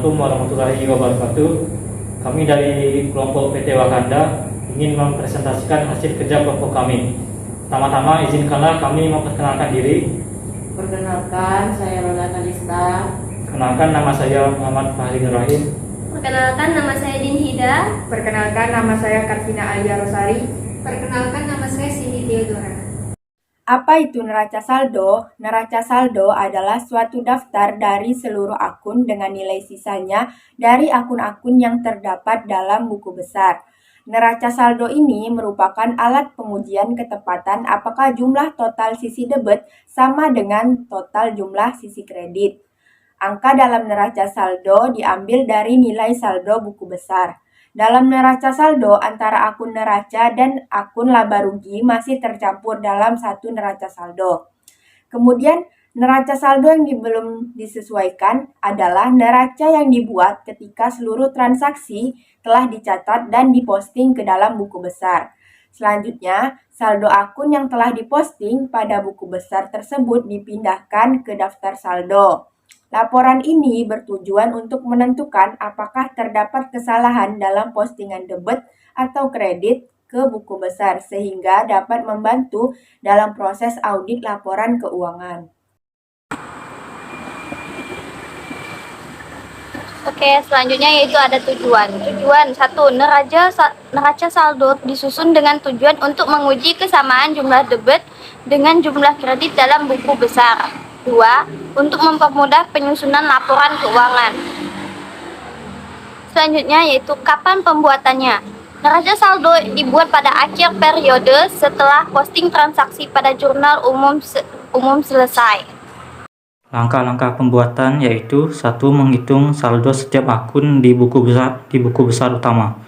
Assalamualaikum warahmatullahi wabarakatuh. Kami dari kelompok PT Wakanda ingin mempresentasikan hasil kerja kelompok kami. Pertama-tama izinkanlah kami memperkenalkan diri. Perkenalkan, saya Rola Kalista. Kenalkan, nama saya Muhammad Fahri Nur Rahim. Perkenalkan, nama saya Din Hida. Perkenalkan, nama saya Karvina Alia Rosari. Perkenalkan, nama saya Cindy Theodora. Apa itu neraca saldo? Neraca saldo adalah suatu daftar dari seluruh akun dengan nilai sisanya dari akun-akun yang terdapat dalam buku besar. Neraca saldo ini merupakan alat pengujian ketepatan apakah jumlah total sisi debit sama dengan total jumlah sisi kredit. Angka dalam neraca saldo diambil dari nilai saldo buku besar. Dalam neraca saldo, antara akun neraca dan akun laba rugi masih tercampur dalam satu neraca saldo. Kemudian, neraca saldo yang belum disesuaikan adalah neraca yang dibuat ketika seluruh transaksi telah dicatat dan diposting ke dalam buku besar. Selanjutnya, saldo akun yang telah diposting pada buku besar tersebut dipindahkan ke daftar saldo. Laporan ini bertujuan untuk menentukan apakah terdapat kesalahan dalam postingan debit atau kredit ke buku besar sehingga dapat membantu dalam proses audit laporan keuangan. Oke, selanjutnya yaitu ada tujuan. Tujuan 1. Neraca saldo disusun dengan tujuan untuk menguji kesamaan jumlah debit dengan jumlah kredit dalam buku besar. 2. Untuk mempermudah penyusunan laporan keuangan. Selanjutnya yaitu kapan pembuatannya. Neraca saldo dibuat pada akhir periode setelah posting transaksi pada jurnal umum selesai. Langkah-langkah pembuatan yaitu 1. Menghitung saldo setiap akun di buku besar utama.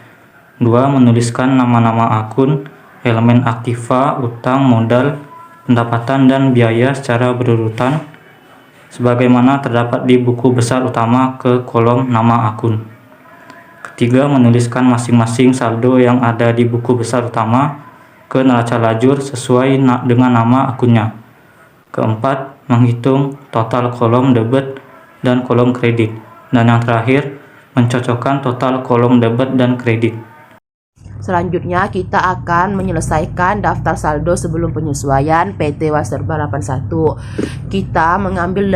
2. Menuliskan nama-nama akun, elemen aktiva, utang, modal, pendapatan dan biaya secara berurutan sebagaimana terdapat di buku besar utama ke kolom nama akun. Ketiga, menuliskan masing-masing saldo yang ada di buku besar utama ke neraca lajur sesuai dengan nama akunnya. Keempat, menghitung total kolom debit dan kolom kredit. Dan yang terakhir, mencocokkan total kolom debit dan kredit. Selanjutnya kita akan menyelesaikan daftar saldo sebelum penyesuaian PT Waserba 81. Kita mengambil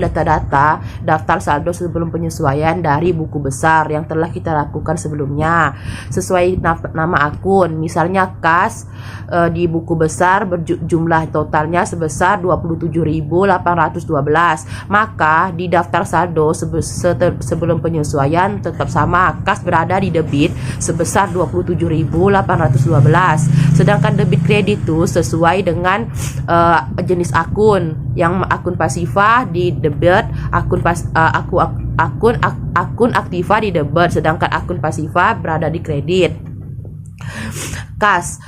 data-data daftar saldo sebelum penyesuaian dari buku besar yang telah kita lakukan sebelumnya. Sesuai nama akun, misalnya kas di buku besar berjumlah totalnya sebesar 27.812. Maka di daftar saldo sebelum penyesuaian tetap sama, kas berada di debit sebesar 27.812. Sedangkan debit kredit itu sesuai dengan jenis akun. Yang akun pasifa di debit, akun aktiva di debit, sedangkan akun pasifa berada di kredit. Kas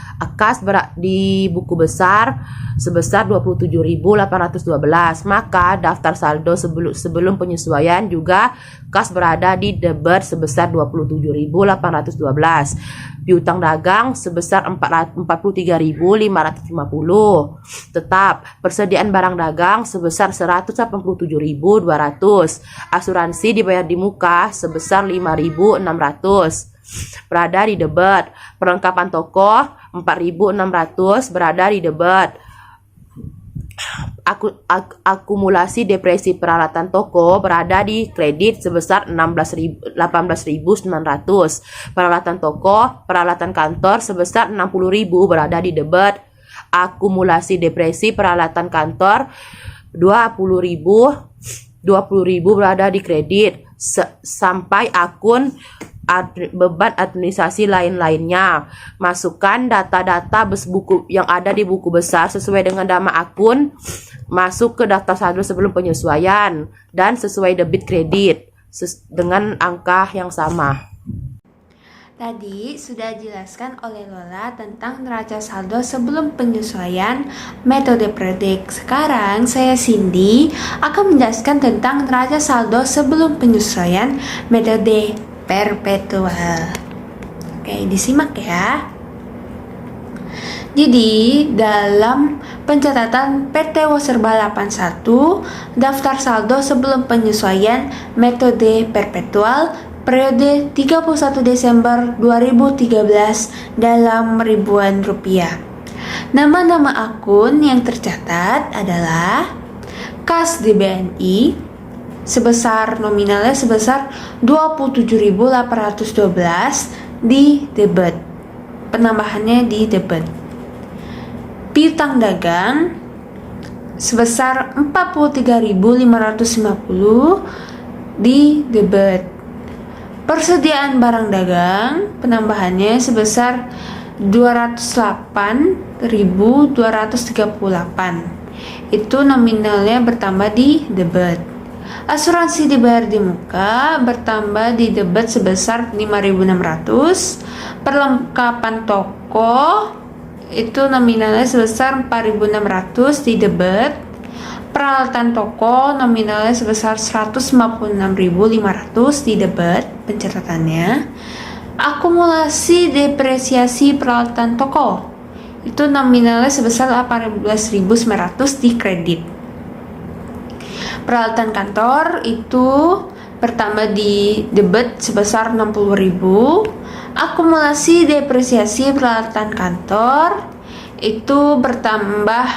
di buku besar sebesar 27.812. Maka daftar saldo sebelum penyesuaian juga kas berada di debit sebesar 27.812. Piutang dagang sebesar 43.550. Tetap persediaan barang dagang sebesar 187.200. Asuransi dibayar di muka sebesar 5.600. Berada di debit. Perlengkapan toko 4.600 berada di debit. Akumulasi depresi peralatan toko berada di kredit sebesar 18.900. Peralatan toko, peralatan kantor sebesar 60.000 berada di debit. Akumulasi depresi peralatan kantor 20.000 berada di kredit. Sampai akun beban administrasi lain-lainnya. Masukkan data-data buku yang ada di buku besar sesuai dengan nama akun, masuk ke daftar saldo sebelum penyesuaian, dan sesuai debit kredit dengan angka yang sama. Tadi sudah dijelaskan oleh Lola tentang neraca saldo sebelum penyesuaian metode predik. Sekarang saya Cindy akan menjelaskan tentang neraca saldo sebelum penyesuaian metode perpetual. Oke, disimak ya. Jadi, dalam pencatatan PT Waserba 81, daftar saldo sebelum penyesuaian metode perpetual periode 31 Desember 2013 dalam ribuan rupiah. Nama-nama akun yang tercatat adalah Kas di BNI sebesar nominalnya sebesar 27.812 di debit. Penambahannya di debit. Piutang dagang sebesar 43.550 di debit. Persediaan barang dagang penambahannya sebesar 208.238. Itu nominalnya bertambah di debit. Asuransi dibayar di muka bertambah di debit sebesar 5.600. Perlengkapan toko itu nominalnya sebesar 4.600 di debit. Peralatan toko nominalnya sebesar 156.500 di debit pencatatannya. Akumulasi depresiasi peralatan toko itu nominalnya sebesar 18.900 di kredit. Peralatan kantor itu bertambah di debit sebesar 60.000. Akumulasi depresiasi peralatan kantor itu bertambah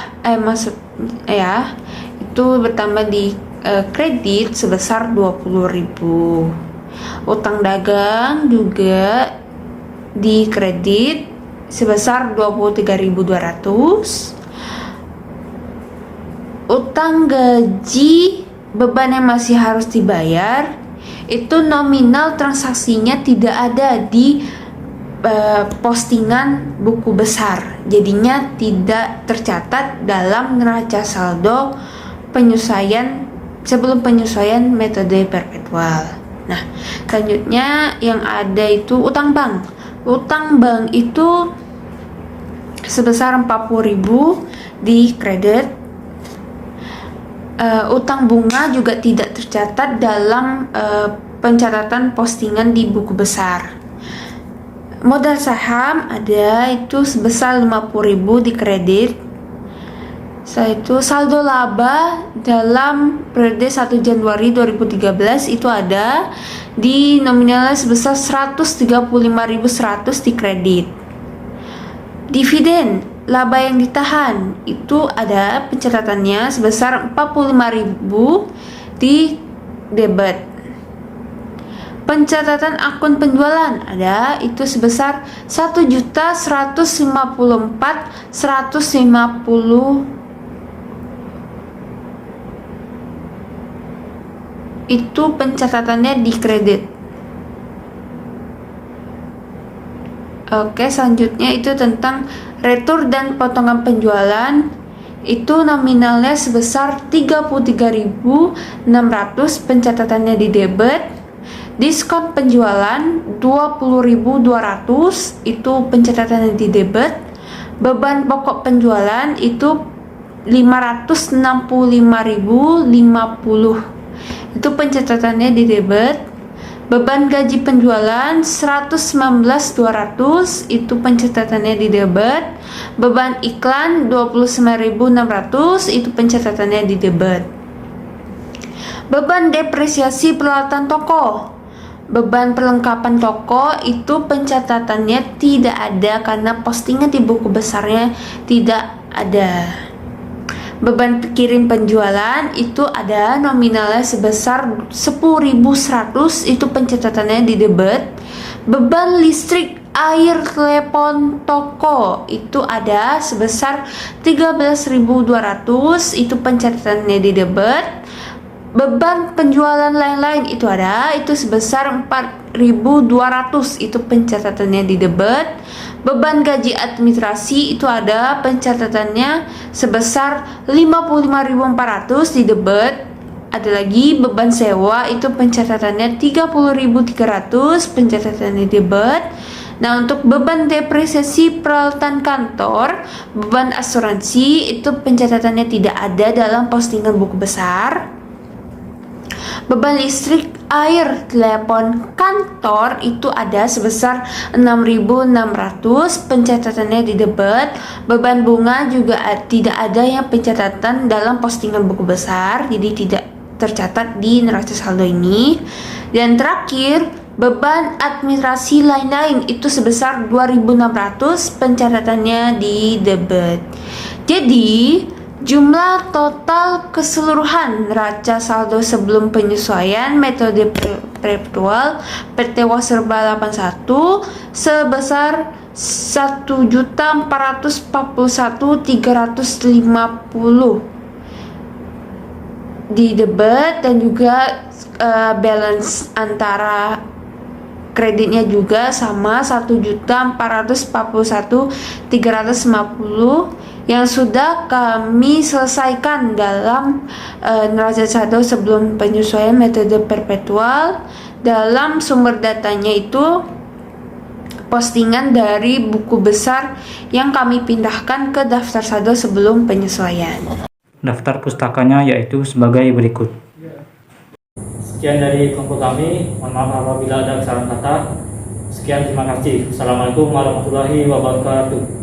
itu bertambah di kredit sebesar 20.000. Utang dagang juga di kredit sebesar 23.200. Utang gaji beban yang masih harus dibayar itu nominal transaksinya tidak ada di postingan buku besar, jadinya tidak tercatat dalam neraca saldo penyesuaian sebelum penyesuaian metode perpetual. Nah, selanjutnya yang ada itu utang bank. Utang bank itu sebesar 40.000 di kredit. Utang bunga juga tidak tercatat dalam pencatatan postingan di buku besar. Modal saham ada itu sebesar 50.000 di kredit. Setelah itu saldo laba dalam periode 1 Januari 2013 itu ada di nominalnya sebesar 135.100 di kredit. Dividen laba yang ditahan itu ada pencatatannya sebesar 45.000 di debit. Pencatatan akun penjualan ada itu sebesar 1.154.150 itu pencatatannya di kredit. Oke, selanjutnya itu tentang retur dan potongan penjualan. Itu nominalnya sebesar 33.600, pencatatannya di debit. Diskon penjualan 20.200, itu pencatatannya di debit. Beban pokok penjualan itu 565.050, itu pencatatannya di debit. Beban gaji penjualan 119.200, itu pencatatannya di debit. Beban iklan 29.600, itu pencatatannya di debit. Beban depresiasi peralatan toko, beban perlengkapan toko itu pencatatannya tidak ada karena postingan di buku besarnya tidak ada. Beban kirim penjualan itu ada nominalnya sebesar 10.100, itu pencatatannya di debit. Beban listrik air telepon toko itu ada sebesar 13.200, itu pencatatannya di debit. Beban penjualan lain-lain itu ada, itu sebesar 4.200, itu pencatatannya di debit. Beban gaji administrasi itu ada pencatatannya sebesar 55.400 di debit. Ada lagi beban sewa itu pencatatannya 30.300, pencatatannya di debit. Nah, untuk beban depresiasi peralatan kantor, beban asuransi itu pencatatannya tidak ada dalam postingan buku besar. Beban listrik air telepon kantor itu ada sebesar 6.600, pencatatannya di debit. Beban bunga juga tidak ada yang pencatatan dalam postingan buku besar, jadi tidak tercatat di neraca saldo ini. Dan terakhir, beban administrasi lain-lain itu sebesar 2.600, pencatatannya di debit. Jadi jumlah total keseluruhan neraca saldo sebelum penyesuaian metode perpetual PTW serba 81 sebesar 1.441.350 di debit, dan juga balance antara kreditnya juga sama 1.441.350 yang sudah kami selesaikan dalam neraca saldo sebelum penyesuaian metode perpetual. Dalam sumber datanya itu postingan dari buku besar yang kami pindahkan ke daftar saldo sebelum penyesuaian. Daftar pustakanya yaitu sebagai berikut. Sekian dari kelompok kami, mohon maaf apabila ada kesalahan kata. Sekian, terima kasih. Assalamualaikum warahmatullahi wabarakatuh.